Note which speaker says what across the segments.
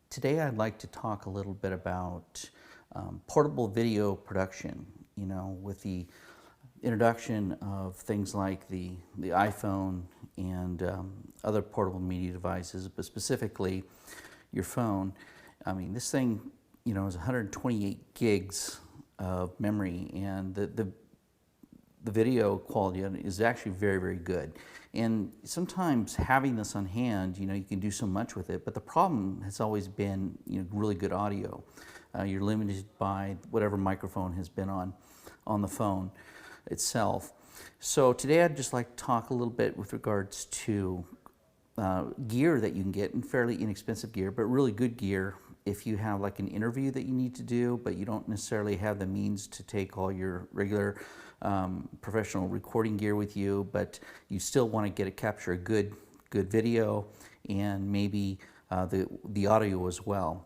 Speaker 1: Today I'd like to talk a little bit about portable video production, with the introduction of things like the iPhone and other portable media devices, but specifically your phone. I mean, this thing, is 128 gigs of memory, and the video quality is actually very, very good. And sometimes having this on hand, you can do so much with it, but the problem has always been, really good audio. You're limited by whatever microphone has been on the phone itself. So today I'd just like to talk a little bit with regards to gear that you can get, and fairly inexpensive gear, but really good gear if you have like an interview that you need to do, but you don't necessarily have the means to take all your regular professional recording gear with you, but you still want to capture a good video and maybe the audio as well.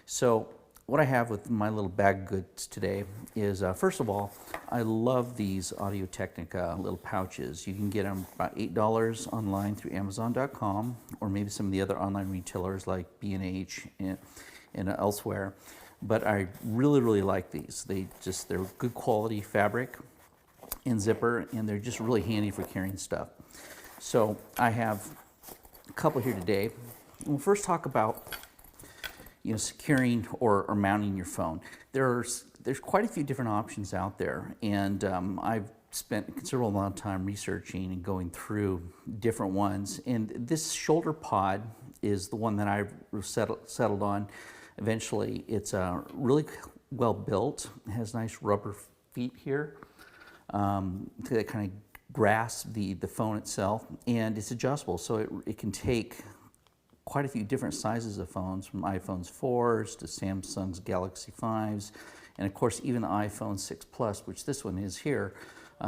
Speaker 1: So what I have with my little bag of goods today is, first of all, I love these Audio-Technica little pouches. You can get them about $8 online through Amazon.com, or maybe some of the other online retailers like B&H and elsewhere. But I really, really like these. They're good quality fabric and zipper, and they're just really handy for carrying stuff. So I have a couple here today. We'll first talk about securing or mounting your phone. There's quite a few different options out there, and I've spent a considerable amount of time researching and going through different ones. And this shoulder pod is the one that I've settled on eventually. It's really well built. It has nice rubber feet here that kind of grasp the phone itself, and it's adjustable, so it can take quite a few different sizes of phones, from iPhones 4s to Samsung's Galaxy 5s, and of course even the iPhone 6 Plus, which this one is here,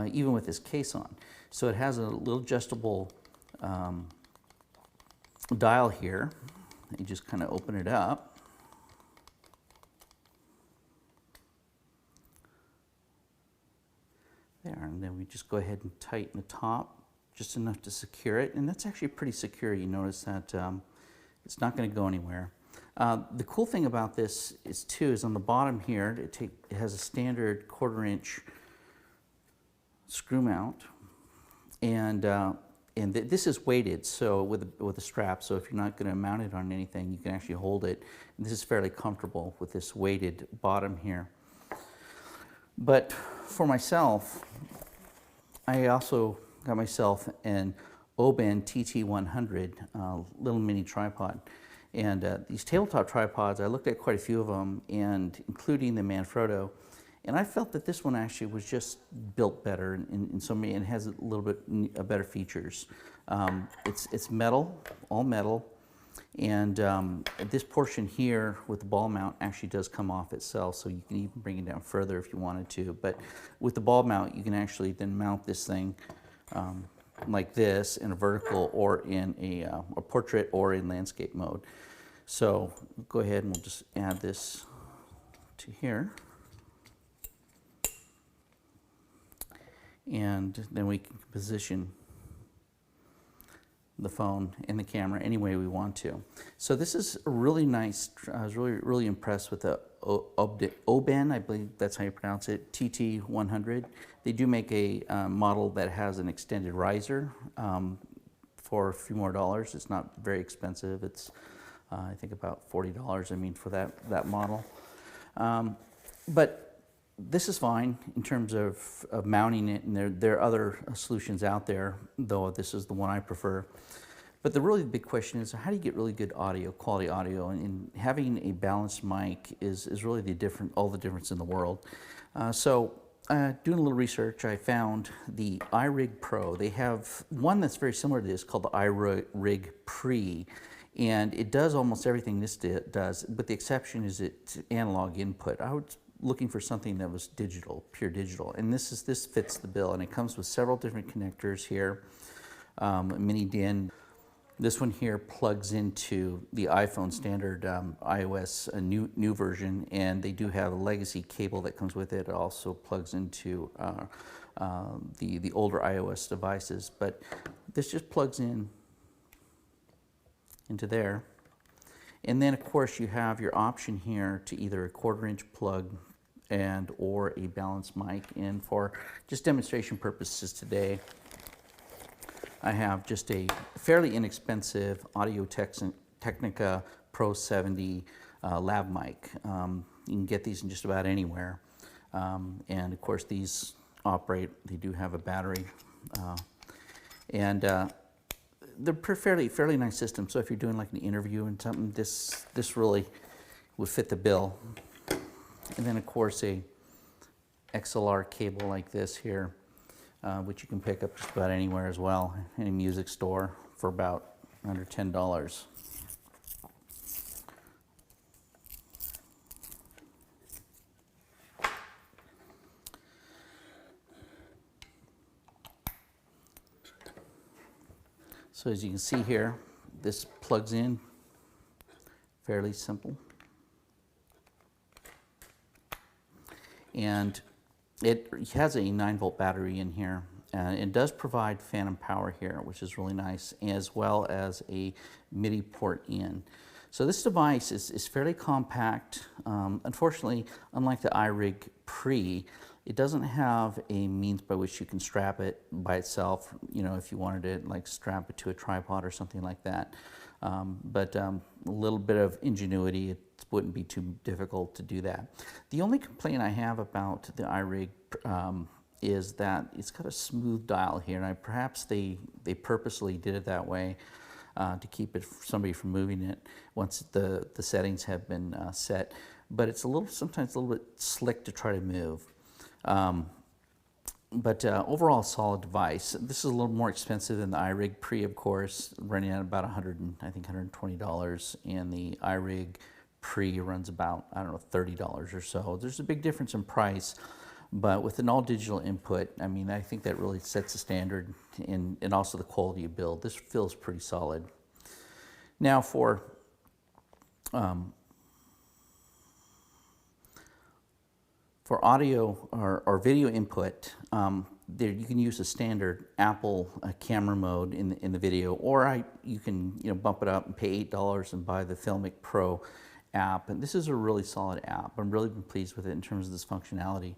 Speaker 1: even with this case on. So it has a little adjustable dial here. You just kind of open it up. There, and then we just go ahead and tighten the top just enough to secure it, and that's actually pretty secure. You notice that it's not going to go anywhere. The cool thing about this is on the bottom here, it has a standard 1/4-inch screw mount, and this is weighted, so with a strap. So if you're not going to mount it on anything, you can actually hold it. And this is fairly comfortable with this weighted bottom here. But for myself, I also got myself an Oben TT100 little mini tripod. And these tabletop tripods, I looked at quite a few of them, and including the Manfrotto, and I felt that this one actually was just built better in so many, and has a little bit better features. It's metal, all metal, and this portion here with the ball mount actually does come off itself, so you can even bring it down further if you wanted to. But with the ball mount, you can actually then mount this thing like this in a vertical, or in a portrait, or in landscape mode. So go ahead and we'll just add this to here. And then we can position the phone and the camera any way we want to. So this is a really nice. I was really impressed with the Oben, I believe that's how you pronounce it, TT100. They do make a model that has an extended riser for a few more dollars. It's not very expensive. It's I think about $40. I mean, for that model. But this is fine in terms of mounting it, and there are other solutions out there, though this is the one I prefer. But the really big question is, how do you get really good audio, quality audio? And having a balanced mic is really all the difference in the world. So doing a little research, I found the iRig Pro. They have one that's very similar to this called the iRig Pre. And it does almost everything this does, but the exception is it's analog input. I was looking for something that was digital, pure digital, and this fits the bill. And it comes with several different connectors here, mini DIN. This one here plugs into the iPhone standard iOS, a new version, and they do have a legacy cable that comes with it. It also plugs into the older iOS devices, but this just plugs into there. And then of course you have your option here to either a 1/4-inch plug and or a balanced mic. And for just demonstration purposes today, I have just a fairly inexpensive Audio-Technica Pro 70 lav mic. You can get these in just about anywhere. And of course these operate, they do have a battery. They're fairly nice system. So if you're doing like an interview and something, this really would fit the bill. And then of course a XLR cable like this here, which you can pick up just about anywhere as well, any music store for about under $10. So as you can see here, this plugs in, fairly simple. And it has a 9-volt battery in here. It does provide phantom power here, which is really nice, as well as a MIDI port in. So this device is fairly compact. Unfortunately, unlike the iRig Pre, it doesn't have a means by which you can strap it by itself, you know, if you wanted to like strap it to a tripod or something like that. But a little bit of ingenuity, it wouldn't be too difficult to do that. The only complaint I have about the iRig is that it's got a smooth dial here, and perhaps they purposely did it that way to keep it somebody from moving it once the settings have been set. But it's sometimes a little bit slick to try to move. But overall, solid device. This is a little more expensive than the iRig Pre, of course, running at about $120, and the iRig Pre runs about, I don't know, $30 or so. There's a big difference in price, but with an all-digital input, I mean, I think that really sets the standard, and also the quality of build. This feels pretty solid. Now for audio or video input, there you can use a standard Apple camera mode in the video, or you can bump it up and pay $8 and buy the Filmic Pro app. And this is a really solid app. I'm really been pleased with it in terms of this functionality.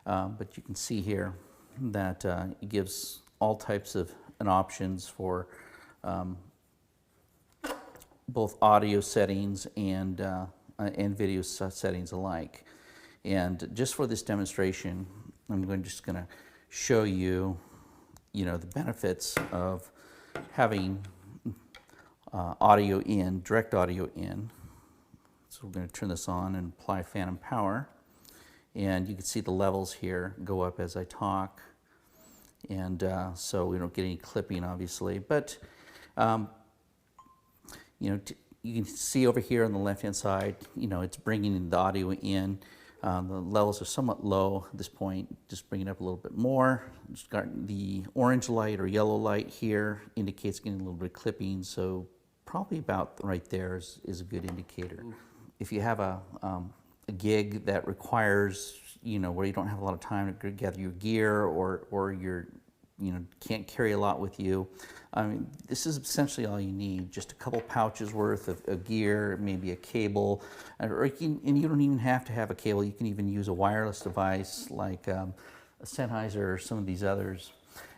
Speaker 1: But you can see here that it gives all types of options for both audio settings and video settings alike. And just for this demonstration, I'm just going to show you, the benefits of having audio in, direct audio in. So we're going to turn this on and apply phantom power. And you can see the levels here go up as I talk. And so we don't get any clipping, obviously. But, you can see over here on the left-hand side, it's bringing the audio in. The levels are somewhat low at this point. Just bring it up a little bit more. It's got the orange light or yellow light here indicates getting a little bit of clipping. So probably about right there is a good indicator. If you have a gig that requires, where you don't have a lot of time to gather your gear, or you're, can't carry a lot with you, I mean, this is essentially all you need. Just a couple pouches worth of gear, maybe a cable, and you don't even have to have a cable. You can even use a wireless device like a Sennheiser or some of these others.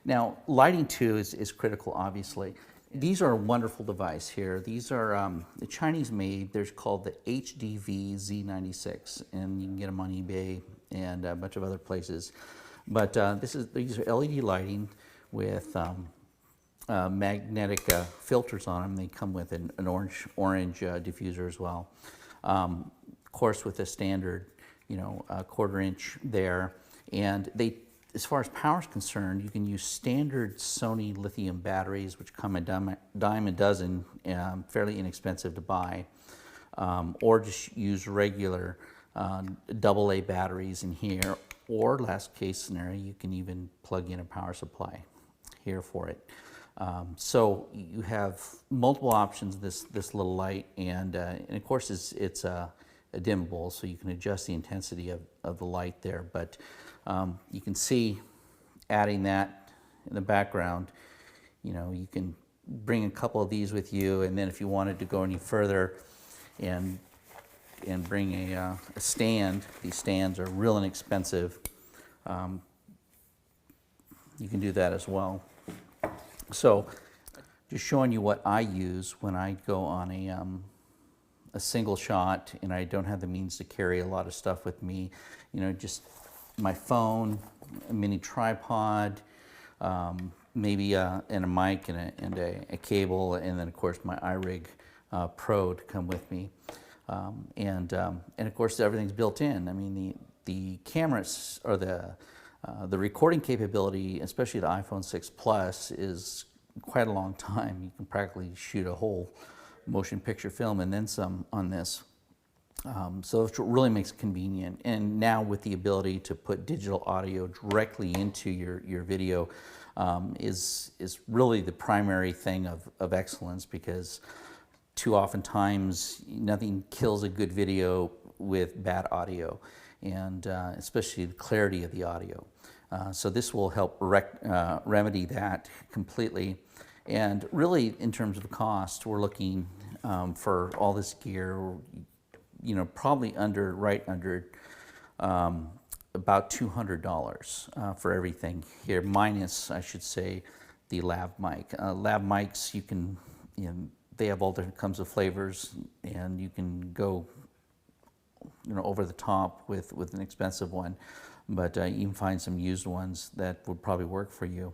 Speaker 1: Now, lighting too is critical, obviously. These are a wonderful device here. These are Chinese made. They're called the HDV Z96, and you can get them on eBay and a bunch of other places. But these are LED lighting with magnetic filters on them. They come with an orange diffuser as well. Of course, with a standard, 1/4 inch there. And as far as power is concerned, you can use standard Sony lithium batteries, which come a dime a dozen, fairly inexpensive to buy, or just use regular AA batteries in here, or last case scenario, you can even plug in a power supply here for it. So you have multiple options, this little light, and of course it's a dimmable, so you can adjust the intensity of the light there. But you can see, adding that in the background, you can bring a couple of these with you, and then if you wanted to go any further, and bring a stand. These stands are real inexpensive. You can do that as well. So just showing you what I use when I go on a single shot and I don't have the means to carry a lot of stuff with me. You know, just my phone, a mini tripod, maybe and a mic and a cable, and then of course my iRig Pro to come with me. And of course everything's built in. I mean, the cameras or the recording capability, especially the iPhone 6 Plus, is quite a long time. You can practically shoot a whole motion picture film and then some on this. So it really makes it convenient. And now with the ability to put digital audio directly into your video is really the primary thing of excellence, because too often times nothing kills a good video with bad audio, and especially the clarity of the audio. So this will help remedy that completely. And really, in terms of cost, we're looking for all this gear, you know, probably right under about $200 for everything here, minus, I should say, the lav mic. Lav mics, you can, you know, they have all different kinds of flavors, and you can go, you know, over the top with an expensive one, but you can find some used ones that would probably work for you.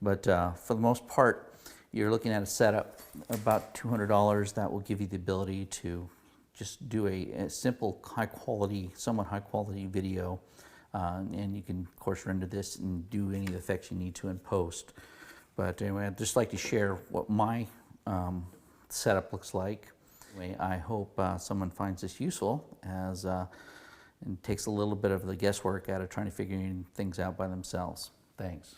Speaker 1: But for the most part, you're looking at a setup about $200 that will give you the ability to just do a simple, high quality, somewhat high quality video, and you can of course render this and do any effects you need to in post. But anyway, I'd just like to share what my setup looks like. Anyway, I hope someone finds this useful, as and takes a little bit of the guesswork out of trying to figure things out by themselves. Thanks.